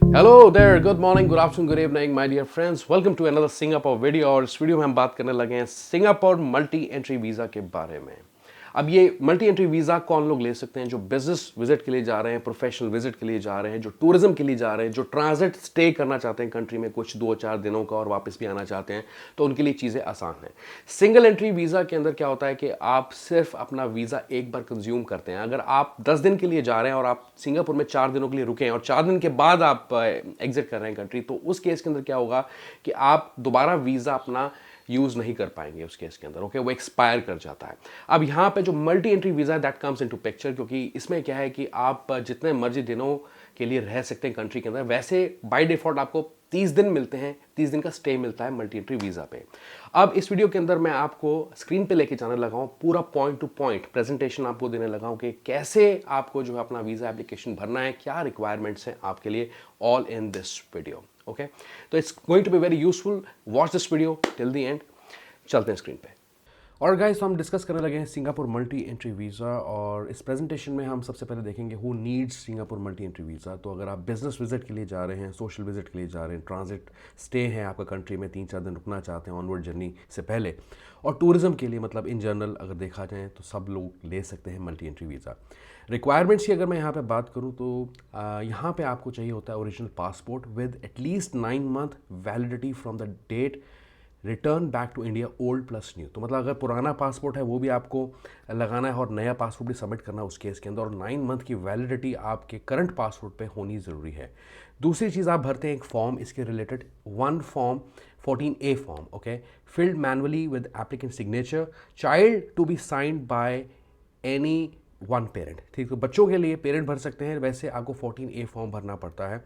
Hello there, good morning, good afternoon, good evening my dear friends. Welcome to another Singapore video. और इस video में हम बात करने लगे हैं सिंगापुर मल्टी एंट्री वीज़ा के बारे में। अब ये मल्टी एंट्री वीज़ा कौन लोग ले सकते हैं? जो बिजनेस विजिट के लिए जा रहे हैं, प्रोफेशनल विजिट के लिए जा रहे हैं, जो टूरिज्म के लिए जा रहे हैं, जो ट्रांजिट स्टे करना चाहते हैं कंट्री में कुछ 2-4 दिनों का और वापस भी आना चाहते हैं, तो उनके लिए चीज़ें आसान हैं। सिंगल एंट्री वीज़ा के अंदर क्या होता है कि आप सिर्फ अपना वीज़ा एक बार कंज्यूम करते हैं। अगर आप 10 दिन के लिए जा रहे हैं और आप सिंगापुर में 4 दिनों के लिए रुके हैं और 4 दिन के बाद आप एग्जिट कर रहे हैं कंट्री, तो उस केस के अंदर क्या होगा कि आप दोबारा वीज़ा अपना यूज़ नहीं कर पाएंगे उस केस के अंदर। ओके, वो एक्सपायर कर जाता है। अब यहाँ पे जो multi entry visa that comes into picture, क्योंकि इसमें क्या है कि आप जितने मर्जी दिनों के लिए रह सकते हैं कंट्री के अंदर, वैसे बाय डिफ़ॉल्ट आपको 30 दिन मिलते हैं, 30 दिन का स्टे मिलता है मल्टी एंट्री वीज़ा पे। अब इस वीडियो के अंदर मैं आपको स्क्रीन पे लेके जाने लगा हूँ, पूरा पॉइंट टू पॉइंट प्रेजेंटेशन आपको देने लगा हूँ कि कैसे आपको जो है अपना वीज़ा एप्लीकेशन भरना है, क्या रिक्वायरमेंट्स हैं आपके लिए, all in this video. Okay, तो it's going to be very useful. Watch this video till the end. चलते हैं स्क्रीन पे। और गाइस, हम डिस्कस करने लगे हैं सिंगापुर मल्टी एंट्री वीज़ा। और इस प्रेजेंटेशन में हम सबसे पहले देखेंगे who needs Singapore multi entry visa. तो अगर आप बिजनेस विजिट के लिए जा रहे हैं, सोशल विजिट के लिए जा रहे हैं, ट्रांजिट स्टे है आपका कंट्री में, 3-4 दिन रुकना चाहते हैं ऑनवर्ड जर्नी से पहले, और टूरिज्म के लिए मतलब इन जनरल अगर देखा जाए तो सब लोग ले सकते हैं मल्टी एंट्री वीज़ा। रिक्वायरमेंट्स की अगर मैं यहाँ पे बात करूँ तो यहाँ पे आपको चाहिए होता है original passport with at least 9 month validity from the date return back to India old plus new. तो मतलब अगर पुराना पासपोर्ट है वो भी आपको लगाना है और नया पासपोर्ट भी सबमिट करना है उस केस के अंदर, और 9 मंथ की वैलिडिटी आपके करंट पासपोर्ट पे होनी ज़रूरी है। दूसरी चीज़, आप भरते हैं एक फॉर्म इसके related, one form 14A form, okay, filled manually with applicant signature, child to be signed by any one parent. ठीक, तो बच्चों के लिए पेरेंट भर सकते हैं, वैसे आपको 14A फॉर्म भरना पड़ता है।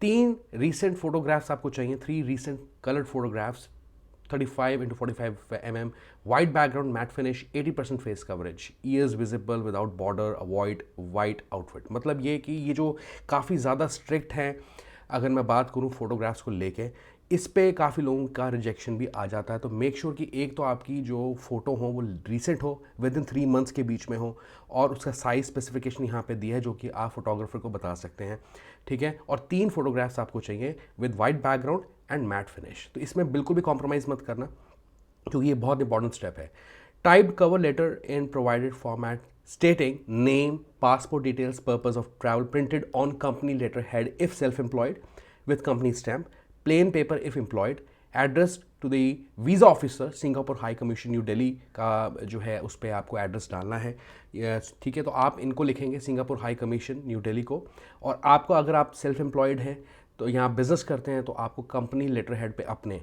3 रीसेंट फोटोग्राफ्स आपको चाहिए, 3 recent coloured photographs, 35x45 mm, white background, matte finish, 80% face coverage, ears visible without border, avoid white outfit। मतलब ये कि ये जो काफ़ी ज़्यादा स्ट्रिक्ट हैं, अगर मैं बात करूँ फोटोग्राफ्स को लेके, इस पे काफ़ी लोगों का रिजेक्शन भी आ जाता है। तो मेक श्योर कि एक तो आपकी जो फ़ोटो हो वो रिसेंट हो, विद इन 3 मंथ्स के बीच में हो, और उसका साइज़ स्पेसिफिकेशन यहाँ पे दिया है जो कि आप फोटोग्राफर को बता सकते हैं। ठीक है, और 3 फोटोग्राफ्स आपको चाहिए with white background and matte finish. तो इसमें बिल्कुल भी कॉम्प्रोमाइज़ मत करना, क्योंकि ये बहुत इंपॉर्टेंट स्टेप है। Type cover letter in provided format stating name, passport details, purpose of travel, printed on company letterhead if self-employed, with company stamp, plain paper if employed, address to the visa officer Singapore high commission new Delhi का जो है उस पर आपको address डालना है। ठीक है, तो आप इनको लिखेंगे Singapore high commission new Delhi को। और आपको, अगर आप सेल्फ एम्प्लॉयड हैं तो यहाँ बिजनेस करते हैं, तो आपको कंपनी लेटर हेड पे अपने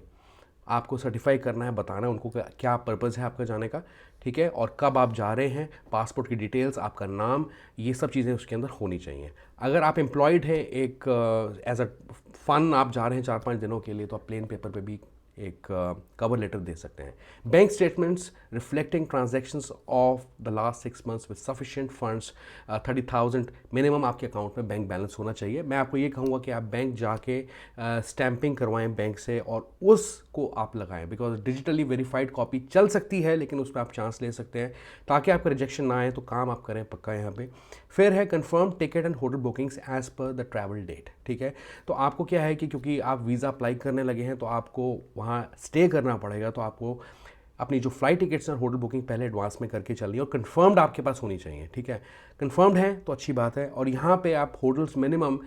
आपको सर्टिफाई करना है, बताना है उनको क्या पर्पज़ है आपका जाने का। ठीक है, और कब आप जा रहे हैं, पासपोर्ट की डिटेल्स, आपका नाम, ये सब चीज़ें उसके अंदर होनी चाहिए। अगर आप एम्प्लॉयड हैं, एक एज अ फन आप जा रहे हैं 4-5 दिनों के लिए, तो आप प्लेन पेपर पे भी एक कवर लेटर दे सकते हैं। Bank statements reflecting transactions of the last 6 months with sufficient funds, 30,000 minimum आपके अकाउंट में बैंक बैलेंस होना चाहिए। मैं आपको ये कहूँगा कि आप बैंक जाके स्टैंपिंग करवाएं बैंक से और उसको आप लगाएं, बिकॉज डिजिटली वेरीफाइड कॉपी चल सकती है लेकिन उस पर आप चांस ले सकते हैं, ताकि आपका रिजेक्शन ना आए। तो काम आप करें पक्का यहाँ पे। फिर है confirm ticket and hotel bookings as per the travel date. ठीक है, तो आपको क्या है कि क्योंकि आप वीज़ा अप्लाई करने लगे हैं तो आपको वहाँ स्टे करना पड़ेगा, तो आपको अपनी जो फ्लाइट टिकट्स और होटल बुकिंग पहले एडवांस में करके चलनी है, और कंफर्म्ड आपके पास होनी चाहिए। ठीक है, कंफर्म्ड है तो अच्छी बात है। और यहाँ पे आप होटल्स मिनिमम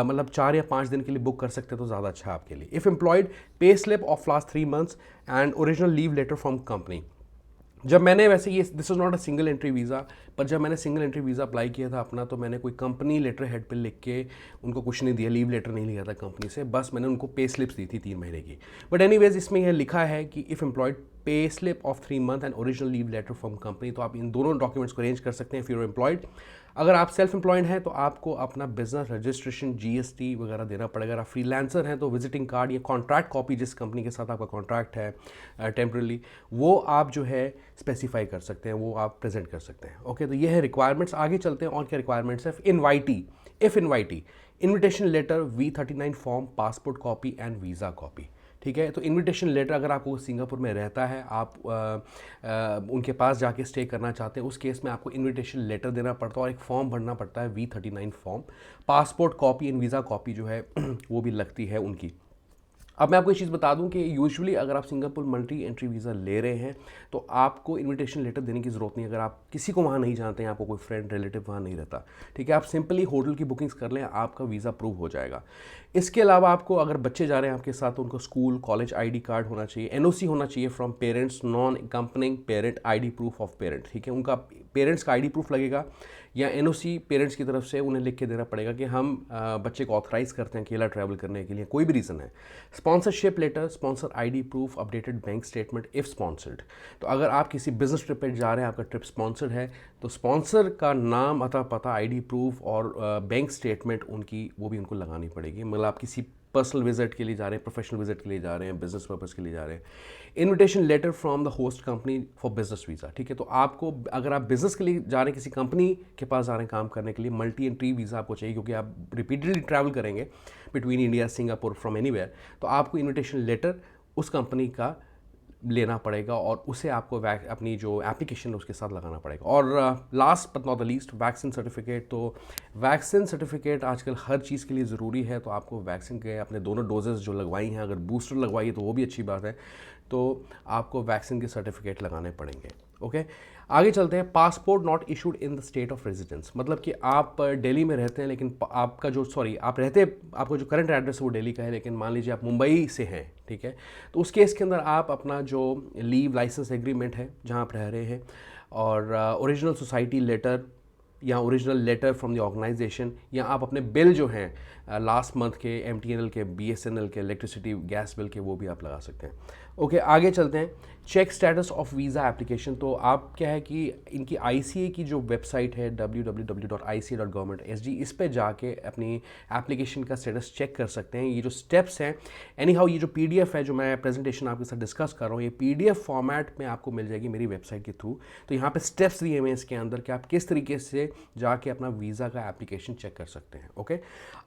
मतलब 4 या 5 दिन के लिए बुक कर सकते हैं, तो ज़्यादा अच्छा है आपके लिए। If employed, pay slip of last 3 months and original leave letter from company. जब मैंने, वैसे ये this is not a single entry visa, पर जब मैंने सिंगल एंट्री वीज़ा अप्लाई किया था अपना, तो मैंने कोई कंपनी लेटर हेड पे लिख के उनको कुछ नहीं दिया, लीव लेटर नहीं लिया था कंपनी से, बस मैंने उनको पे स्लिप्स दी थी 3 महीने की। बट एनीवेज, इसमें यह लिखा है कि if employed, pay slip of 3 month and original leave letter from company. तो आप इन दोनों डॉक्यूमेंट्स को अरेंज कर सकते हैं इफ़ यू आर एम्प्लॉयड। अगर आप सेल्फ एम्प्लॉयड हैं तो आपको अपना बिजनेस रजिस्ट्रेशन, जीएसटी वगैरह देना पड़ेगा। अगर आप फ्रीलांसर हैं तो विजिटिंग कार्ड या कॉन्ट्रैक्ट कॉपी, जिस कंपनी के साथ आपका कॉन्ट्रैक्ट है टेम्परली, वो आप जो है स्पेसिफाई कर सकते हैं, वो आप प्रेजेंट कर सकते हैं। ओके, तो ये है रिक्वायरमेंट्स। आगे चलते हैं और क्या रिक्वायरमेंट्स है। If invitee, invitation letter, V39 form, passport copy and visa copy. ठीक है। तो इनविटेशन लेटर अगर आपको सिंगापुर में रहता है, आप उनके पास जाके स्टे करना चाहते हैं, उस केस में आपको इनविटेशन लेटर देना पड़ता है और एक फॉर्म भरना पड़ता है V39 form. Passport copy and visa copy जो है वो भी लगती है उनकी। अब मैं आपको एक चीज़ बता दूं कि यूजुअली अगर आप सिंगापुर मल्टी एंट्री वीज़ा ले रहे हैं तो आपको इनविटेशन लेटर देने की ज़रूरत नहीं, अगर आप किसी को वहाँ नहीं जानते हैं, आपको कोई फ्रेंड रिलेटिव वहाँ नहीं रहता, ठीक है। आप सिंपली होटल की बुकिंग्स कर लें, आपका वीज़ा अप्रूव हो जाएगा। इसके अलावा आपको अगर बच्चे जा रहे हैं आपके साथ तो उनको स्कूल कॉलेज ID कार्ड होना चाहिए, NOC होना चाहिए from parents, non accompanying parent ID proof of parent, ठीक है। उनका पेरेंट्स का ID प्रूफ लगेगा या NOC पेरेंट्स की तरफ से उन्हें लिख के देना पड़ेगा कि हम बच्चे को ऑथराइज़ करते हैं अकेला ट्रैवल करने के लिए, कोई भी रीज़न है। Sponsorship letter, sponsor ID proof, updated bank statement if sponsored. तो अगर आप किसी बिजनेस ट्रिप पर जा रहे हैं, आपका ट्रिप स्पॉन्सर्ड है, तो स्पॉन्सर का नाम, अता पता, ID प्रूफ और बैंक स्टेटमेंट उनकी वो भी उनको लगानी पड़ेगी। मतलब आप किसी पर्सनल विजिट के लिए जा रहे हैं, प्रोफेशनल विजिट के लिए जा रहे हैं, बिजनेस पर्पज़ के लिए जा रहे हैं। Invitation letter from the host company for business visa, ठीक है। तो आपको अगर आप बिजनेस के लिए जा रहे हैं, किसी कंपनी के पास जा रहे हैं काम करने के लिए, मल्टी एंट्री वीज़ा आपको चाहिए क्योंकि आप रिपीटेडली ट्रैवल करेंगे between India Singapore from anywhere, तो आपको इन्विटेशन लेटर उस कंपनी का लेना पड़ेगा और उसे आपको अपनी जो एप्लीकेशन है उसके साथ लगाना पड़ेगा। और last but not the least, vaccine certificate. तो वैक्सीन सर्टिफिकेट आजकल हर चीज़ के लिए ज़रूरी है, तो आपको वैक्सीन के अपने दोनों डोजेज़ जो लगवाई हैं, अगर बूस्टर लगवाई है तो वो भी अच्छी बात है, तो आपको वैक्सीन के सर्टिफिकेट लगाने पड़ेंगे। ओके, आगे चलते हैं। Passport not issued in the state of residence, मतलब कि आप दिल्ली में रहते हैं लेकिन आपका जो आप रहते, आपको जो करंट एड्रेस है वो दिल्ली का है, लेकिन मान लीजिए आप मुंबई से हैं, ठीक है। तो उस केस के अंदर आप अपना जो लीव लाइसेंस एग्रीमेंट है जहाँ आप रह रहे हैं और ओरिजिनल सोसाइटी लेटर या original letter from the organisation, या आप अपने बिल जो हैं लास्ट मंथ के MTNL के, BSNL के, इलेक्ट्रिसिटी गैस बिल के, वो भी आप लगा सकते हैं। ओके, आगे चलते हैं। Check status of visa application. तो आप क्या है कि इनकी ICA की जो वेबसाइट है www.ica.government.sg, इस पे जाके अपनी एप्लीकेशन का स्टेटस चेक कर सकते हैं। ये जो स्टेप्स हैं, एनी हाउ ये जो PDF है जो मैं प्रेजेंटेशन आपके साथ डिस्कस कर रहा हूँ, ये PDF फॉर्मेट में आपको मिल जाएगी मेरी वेबसाइट के थ्रू। तो यहाँ पे स्टेप्स दिए हुए हैं इसके अंदर कि आप किस तरीके से जाके अपना वीज़ा का एप्लीकेशन चेक कर सकते हैं। ओके,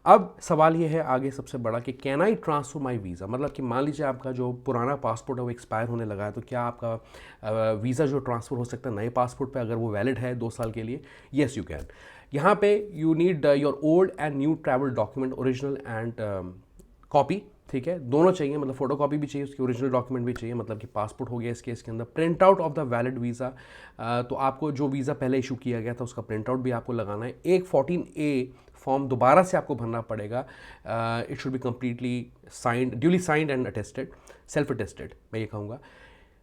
अब सवाल ये है आगे सबसे बड़ा कि can I transfer my visa, मतलब कि मान लीजिए आपका जो पुराना पासपोर्ट है वो एक्सपायर होने लगा है, तो क्या आपका वीज़ा जो ट्रांसफ़र हो सकता है नए पासपोर्ट पे अगर वो वैलिड है 2 साल के लिए? Yes you can. यहाँ पे you need your old and new travel document, original and copy, ठीक है, दोनों चाहिए। मतलब फोटो कॉपी भी चाहिए, उसकी ओरिजिनल डॉक्यूमेंट भी चाहिए, मतलब कि पासपोर्ट हो गया इस केस के अंदर। Print out of the valid visa, तो आपको जो वीज़ा पहले इशू किया गया था उसका प्रिंट आउट भी आपको लगाना है। एक 14A फॉर्म दोबारा से आपको भरना पड़ेगा। It should be completely signed, duly signed and attested, self attested मैं ये कहूँगा।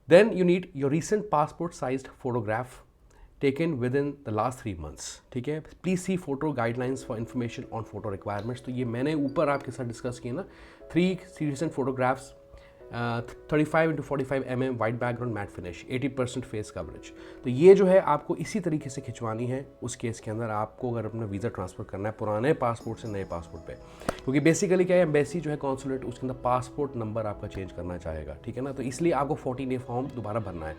Then you need your recent passport sized photograph taken within the last 3 months, ठीक है। Please see photo guidelines for information on photo requirements. तो ये मैंने ऊपर आपके साथ डिस्कस किए ना, 3 recent photographs, 35x45 mm white background matte finish, 80% face coverage. तो ये जो है आपको इसी तरीके से खिंचवानी है उस केस के अंदर, आपको अगर अपना वीज़ा ट्रांसफ़र करना है पुराने पासपोर्ट से नए पासपोर्ट पे, क्योंकि बेसिकली क्या है, एम्बेसी जो है कॉन्सुलेट, उसके अंदर पासपोर्ट नंबर आपका चेंज करना चाहेगा, ठीक है ना। तो इसलिए आपको 14A फॉर्म दोबारा भरना है।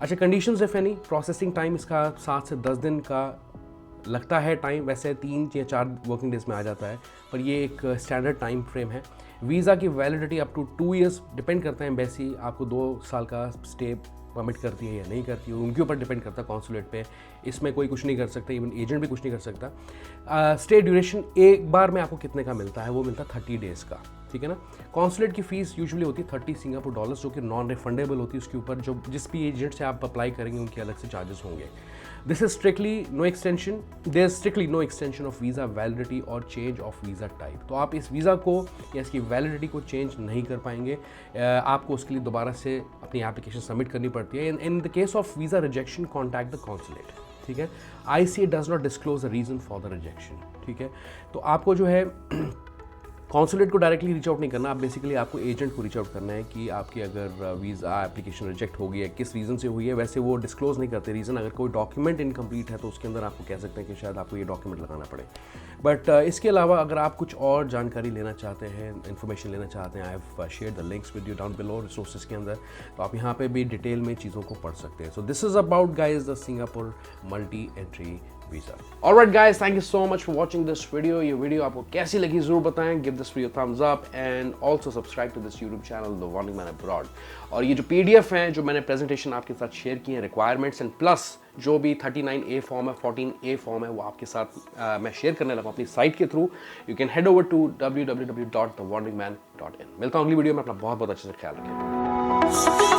अच्छा, conditions if any, processing time इसका 7 से 10 दिन का लगता है टाइम, वैसे 3 या 4 वर्किंग डेज में आ जाता है, पर ये एक स्टैंडर्ड टाइम फ्रेम है। वीज़ा की validity up to 2 years, depend करता है एम्बेसी आपको 2 साल का स्टे परमिट करती है या नहीं करती है, उनके ऊपर डिपेंड करता है कॉन्सुलेट पे। इसमें कोई कुछ नहीं कर सकता, इवन एजेंट भी कुछ नहीं कर सकता। स्टे ड्यूरेशन एक बार में आपको कितने का मिलता है, वो मिलता है 30 डेज़ का, ठीक है ना। कॉन्सुलेट की फ़ीस यूजुअली होती है 30 सिंगापुर डॉलर्स, जो कि नॉन रिफंडेबल होती है। उसके ऊपर जो जिस भी एजेंट से आप अप्लाई करेंगे उनके अलग से चार्जेस होंगे। This is strictly no extension, there is strictly no extension of visa validity और चेंज ऑफ वीज़ा टाइप। तो आप इस वीज़ा को या इसकी वैलिडिटी को चेंज नहीं कर पाएंगे, आपको उसके लिए दोबारा से अपनी एप्लीकेशन सबमिट करनी पड़ती है। In the case of visa rejection contact the consulate, ठीक है। ICA does not disclose the reason for the rejection, ठीक है। तो आपको जो है कॉन्सुलेट को डायरेक्टली रीच आउट नहीं करना, आप बेसिकली आपको एजेंट को रीच आउट करना है कि आपकी अगर वीज़ा एप्लीकेशन रिजेक्ट हो गई है, किस रीज़न से हुई है। वैसे वो डिस्क्लोज नहीं करते रीज़न, अगर कोई डॉक्यूमेंट इनकम्प्लीट है तो उसके अंदर आपको कह सकते हैं कि शायद आपको ये डॉक्यूमेंट लगाना पड़े। बट इसके अलावा अगर आप कुछ और जानकारी लेना चाहते हैं, इन्फॉर्मेशन लेना चाहते हैं, I have share the links with you down below resources के अंदर, तो आप यहाँ पे भी डिटेल में चीज़ों को पढ़ सकते हैं। So this is about guys the Singapore multi entry visa. Alright guys, thank you so much for watching this video. ये वीडियो आपको कैसी लगी ज़रूर बताएं, give this video thumbs up and also subscribe to this YouTube channel the wandering man abroad. और ये जो PDF हैं जो मैंने प्रेजेंटेशन आपके साथ शेयर की है, रिक्वायरमेंट्स एंड प्लस जो भी 39A फॉर्म है, 14A फॉर्म है, वो आपके साथ मैं शेयर करने लगा अपनी साइट के through. You can head over to www.thewandingman.in। मिलता हूँ अगली वीडियो में, अपना बहुत बहुत अच्छे से ख्याल रखिए।